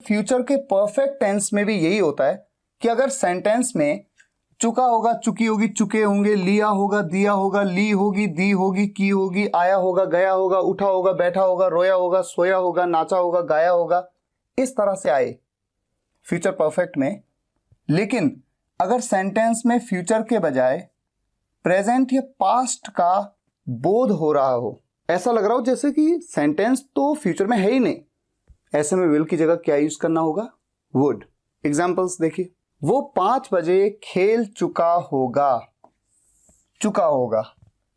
Future के perfect tense में भी यही होता है कि अगर सेंटेंस में चुका होगा, चुकी होगी, चुके होंगे, लिया होगा, दिया होगा, ली होगी, दी होगी, की होगी, आया होगा, गया होगा, उठा होगा, बैठा होगा, रोया होगा, सोया होगा, नाचा होगा, गाया होगा, इस तरह से आए फ्यूचर परफेक्ट में। लेकिन अगर सेंटेंस में फ्यूचर के बजाय प्रेजेंट या पास्ट का बोध हो रहा हो, ऐसा लग रहा हो जैसे कि सेंटेंस तो फ्यूचर में है ही नहीं, ऐसे में विल की जगह क्या यूज करना होगा? वुड। एग्जाम्पल्स देखिए, वो 5 बजे खेल चुका होगा। चुका होगा,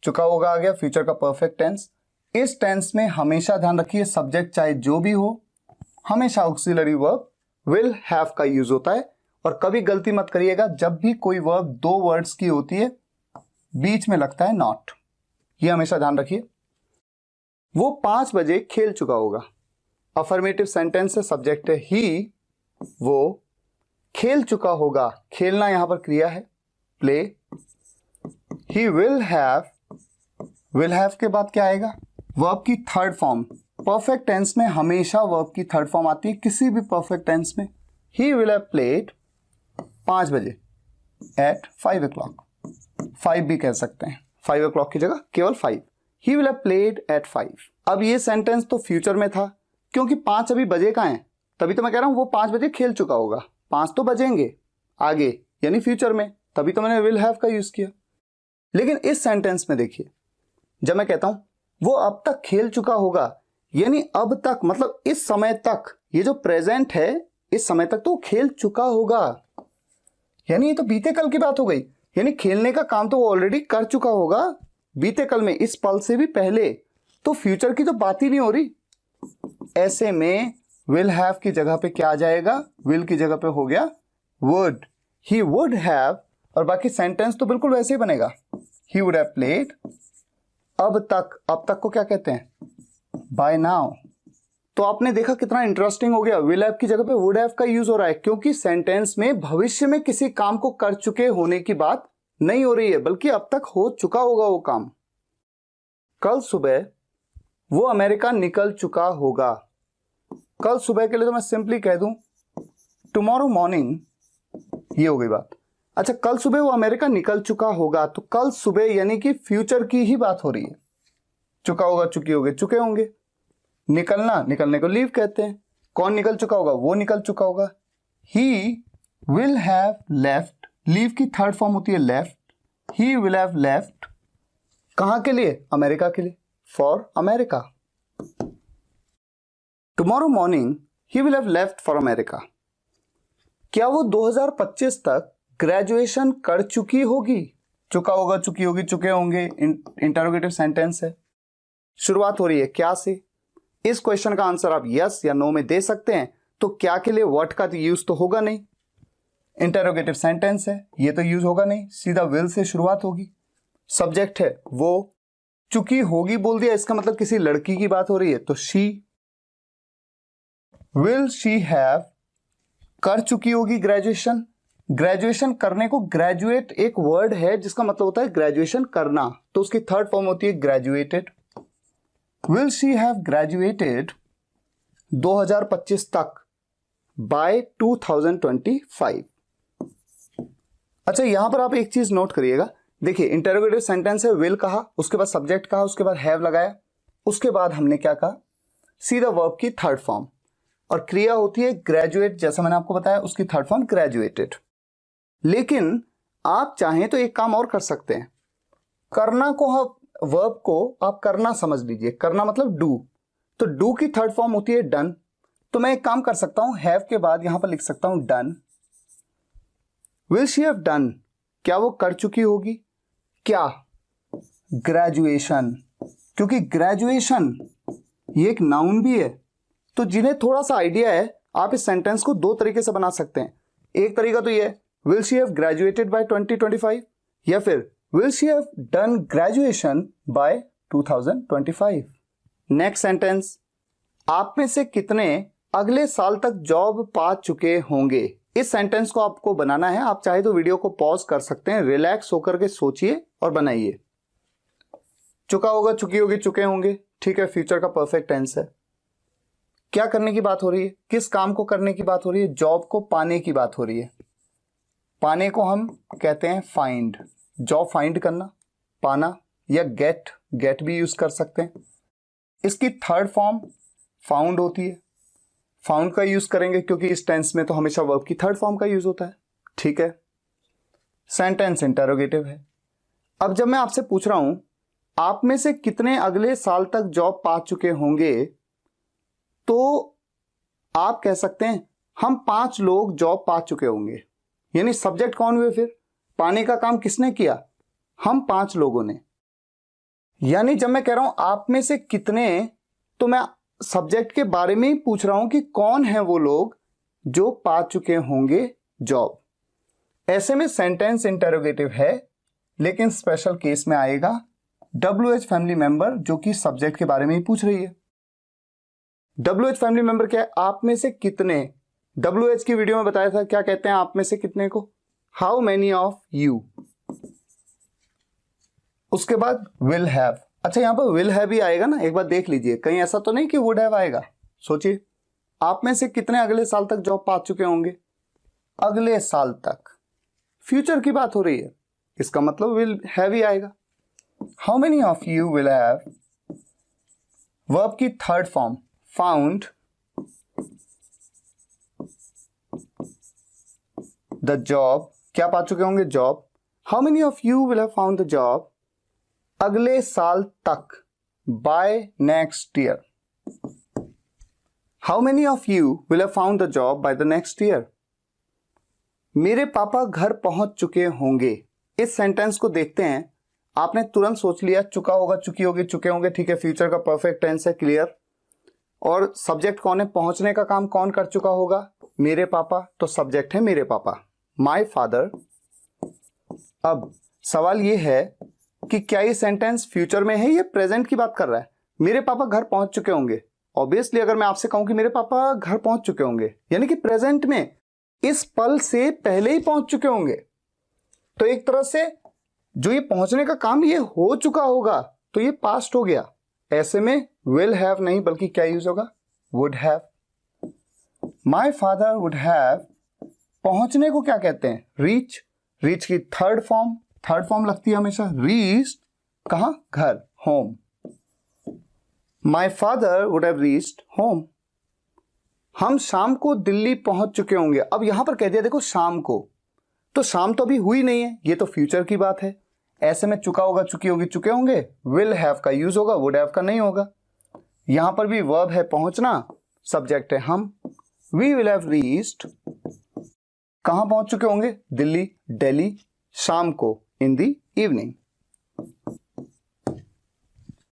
चुका होगा आ गया फ्यूचर का परफेक्ट टेंस। इस टेंस में हमेशा ध्यान रखिए सब्जेक्ट चाहे जो भी हो, हमेशा ऑक्सिलरी वर्ब विल हैव का यूज होता है। और कभी गलती मत करिएगा, जब भी कोई वर्ब 2 वर्ड्स की होती है बीच में लगता है नॉट, ये हमेशा ध्यान रखिए। वो 5 बजे खेल चुका होगा, अफर्मेटिव सेंटेंस है, सब्जेक्ट है ही, वो खेल चुका होगा, खेलना यहां पर क्रिया है, प्ले। ही विल हैव के बाद क्या आएगा? वर्ब की थर्ड फॉर्म। परफेक्ट टेंस में हमेशा वर्ब की थर्ड फॉर्म आती है, किसी भी परफेक्ट टेंस में। ही विल हैव प्लेड 5 बजे एट 5 o'clock, 5 भी कह सकते हैं, 5 o'clock की जगह केवल 5। He will have played at 5। अब ये सेंटेंस तो फ्यूचर में था, क्योंकि 5 अभी बजे कहां है, तभी तो मैं कह रहा हूं वो 5 बजे खेल चुका होगा। 5 तो बजेंगे आगे, यानी फ्यूचर में, तभी तो मैंने विल हैव का यूज किया। लेकिन इस सेंटेंस में देखिए, जब मैं कहता हूं वो अब तक खेल चुका होगा, यानी अब तक मतलब इस समय तक, ये जो प्रेजेंट है इस समय तक तो खेल चुका होगा, यानी ये तो बीते कल की बात हो गई, यानी खेलने का काम तो वो ऑलरेडी कर चुका होगा बीते कल में, इस पल से भी पहले, तो फ्यूचर की तो बात ही नहीं हो रही। ऐसे में विल हैव की जगह पे क्या आ जाएगा? विल की जगह पे हो गया वुड। ही वुड हैव, और बाकी सेंटेंस तो बिल्कुल वैसे ही बनेगा, ही वुड हैव प्लेड। अब तक को क्या कहते हैं? By now. तो आपने देखा कितना इंटरेस्टिंग हो गया, विल हैव की जगह पे वुड हैव का यूज हो रहा है, क्योंकि सेंटेंस में भविष्य में किसी काम को कर चुके होने की बात नहीं हो रही है, बल्कि अब तक हो चुका होगा वो काम। कल सुबह वो अमेरिका निकल चुका होगा। कल सुबह के लिए तो मैं सिंपली कह दूं टुमारो मॉर्निंग, ये हो गई बात। अच्छा, कल सुबह वो अमेरिका निकल चुका होगा, तो कल सुबह यानी कि फ्यूचर की ही बात हो रही है। चुका होगा, चुकी होगी, चुके होंगे। निकलना, निकलने को लीव कहते हैं। कौन निकल चुका होगा? वो निकल चुका होगा। He will have left, leave की थर्ड फॉर्म होती है left. He will have left कहां के लिए? अमेरिका के लिए, for America. Tomorrow morning he will have left for America. क्या वो 2025 तक ग्रेजुएशन कर चुकी होगी? चुका होगा, चुकी होगी, चुके होंगे, इंटरोगेटिव सेंटेंस है। शुरुआत हो रही है क्या से? इस क्वेश्चन का आंसर आप यस या नो में दे सकते हैं। तो क्या के लिए व्हाट का यूज तो होगा नहीं, इंटरोगेटिव सेंटेंस है, ये तो यूज होगा नहीं, सीधा विल से शुरुआत होगी। सब्जेक्ट है वो, चुकी होगी बोल दिया, इसका मतलब किसी लड़की की बात हो रही है, तो शी। विल शी हैव, कर चुकी होगी ग्रेजुएशन। ग्रेजुएशन करने को ग्रेजुएट एक वर्ड है जिसका मतलब होता है ग्रेजुएशन करना, तो उसकी थर्ड फॉर्म होती है graduated. Will she have graduated 2025 तक बाय 2025। अच्छा, यहां पर आप एक चीज नोट करिएगा, देखिए इंटरोगेटिव सेंटेंस है, विल कहा, उसके बाद सब्जेक्ट कहा, उसके बाद हैव लगाया, उसके बाद हमने क्या कहा? सीधा वर्ब की थर्ड फॉर्म, और क्रिया होती है ग्रेजुएट, जैसा मैंने आपको बताया, उसकी थर्ड फॉर्म ग्रेजुएटेड। लेकिन आप चाहें तो एक काम और कर सकते हैं, करना को, वर्ब को आप करना समझ लीजिए, करना मतलब डू, तो डू की थर्ड फॉर्म होती है डन। तो मैं एक काम कर सकता हूं, हैव के बाद यहां पर लिख सकता हूं done. Will she have done, क्या वो कर चुकी होगी? क्या? ग्रेजुएशन, क्योंकि ग्रेजुएशन ये एक नाउन भी है। तो जिन्हें थोड़ा सा आइडिया है, आप इस सेंटेंस को 2 तरीके से बना सकते हैं। एक तरीका तो ये है, will she have graduated by 2025, या फिर will she have done graduation by 2025। Next sentence, आप में से कितने अगले साल तक जॉब पा चुके होंगे? इस सेंटेंस को आपको बनाना है। आप चाहे तो वीडियो को पॉज कर सकते हैं, रिलैक्स होकर के सोचिए और बनाइए। चुका होगा, चुकी होगी, चुके होंगे, ठीक है, फ्यूचर का परफेक्ट टेंस है। क्या करने की बात हो रही है, किस काम को करने की बात हो रही है, जॉब को पाने की बात हो रही है। पाने को हम कहते हैं फाइंड, जॉब फाइंड करना, पाना, या गेट, गेट भी यूज कर सकते हैं। इसकी थर्ड फॉर्म फाउंड होती है, फाउंड का यूज करेंगे क्योंकि इस टेंस में तो हमेशा वर्ब की थर्ड फॉर्म का यूज होता है। ठीक है, सेंटेंस इंटरोगेटिव है। अब जब मैं आपसे पूछ रहा हूं आप में से कितने अगले साल तक जॉब पा चुके होंगे, तो आप कह सकते हैं हम 5 लोग जॉब पा चुके होंगे, यानी सब्जेक्ट कौन हुए, फिर पाने का काम किसने किया, हम 5 लोगों ने। यानी जब मैं कह रहा हूं आप में से कितने, तो मैं सब्जेक्ट के बारे में ही पूछ रहा हूं कि कौन है वो लोग जो पा चुके होंगे जॉब। ऐसे में सेंटेंस इंटरोगेटिव है, लेकिन स्पेशल केस में आएगा WH फैमिली मेंबर, जो कि सब्जेक्ट के बारे में ही पूछ रही है। WH फैमिली मेंबर क्या है, आप में से कितने। WH की वीडियो में बताया था क्या कहते हैं आप में से कितने को, हाउ मेनी ऑफ यू। उसके बाद विल हैव। अच्छा, यहां पर विल हैव भी आएगा ना, एक बार देख लीजिए, कहीं ऐसा तो नहीं कि वुड हैव आएगा। सोचिए, आप में से कितने अगले साल तक जॉब पा चुके होंगे, अगले साल तक, फ्यूचर की बात हो रही है, इसका मतलब विल हैव ही आएगा। How many of you will have, verb की third form found the job, क्या पा चुके होंगे, job. How many of you will have found the job, अगले साल तक, by next year. How many of you will have found the job by the next year. मेरे पापा घर पहुंच चुके होंगे। इस सेंटेंस को देखते हैं, आपने तुरंत सोच लिया चुका होगा, चुकी होगी, चुके होंगे, ठीक है, फ्यूचर का परफेक्ट टेंस है, क्लियर। और सब्जेक्ट कौन है, पहुंचने का काम कौन कर चुका होगा, मेरे पापा, तो सब्जेक्ट है मेरे पापा, माय फादर। अब सवाल यह है कि क्या ये सेंटेंस फ्यूचर में है या प्रेजेंट की बात कर रहा है। मेरे पापा घर पहुंच चुके होंगे, ऑब्वियसली अगर मैं आपसे कहूं कि मेरे पापा घर पहुंच चुके होंगे, यानी कि प्रेजेंट में, इस पल से पहले ही पहुंच चुके होंगे, तो एक तरह से जो ये पहुंचने का काम ये हो चुका होगा, तो ये पास्ट हो गया। ऐसे में विल हैव नहीं बल्कि क्या यूज होगा, would have. My father would have, पहुंचने को क्या कहते हैं, रीच। रीच की थर्ड फॉर्म लगती है हमेशा, रीच कहां, घर, home. My father would have reached home. हम शाम को दिल्ली पहुंच चुके होंगे। अब यहां पर कह दिया देखो शाम को, तो शाम तो अभी हुई नहीं है, ये तो फ्यूचर की बात है। ऐसे में चुका होगा, चुकी होगी, चुके होंगे, विल हैव का यूज होगा, वुड हैव का नहीं होगा। यहां पर भी वर्ब है पहुंचना, सब्जेक्ट है हम, वी विल हैव रीच्ड, कहां पहुंच चुके होंगे, दिल्ली, दिल्ली, शाम को, इन दी इवनिंग।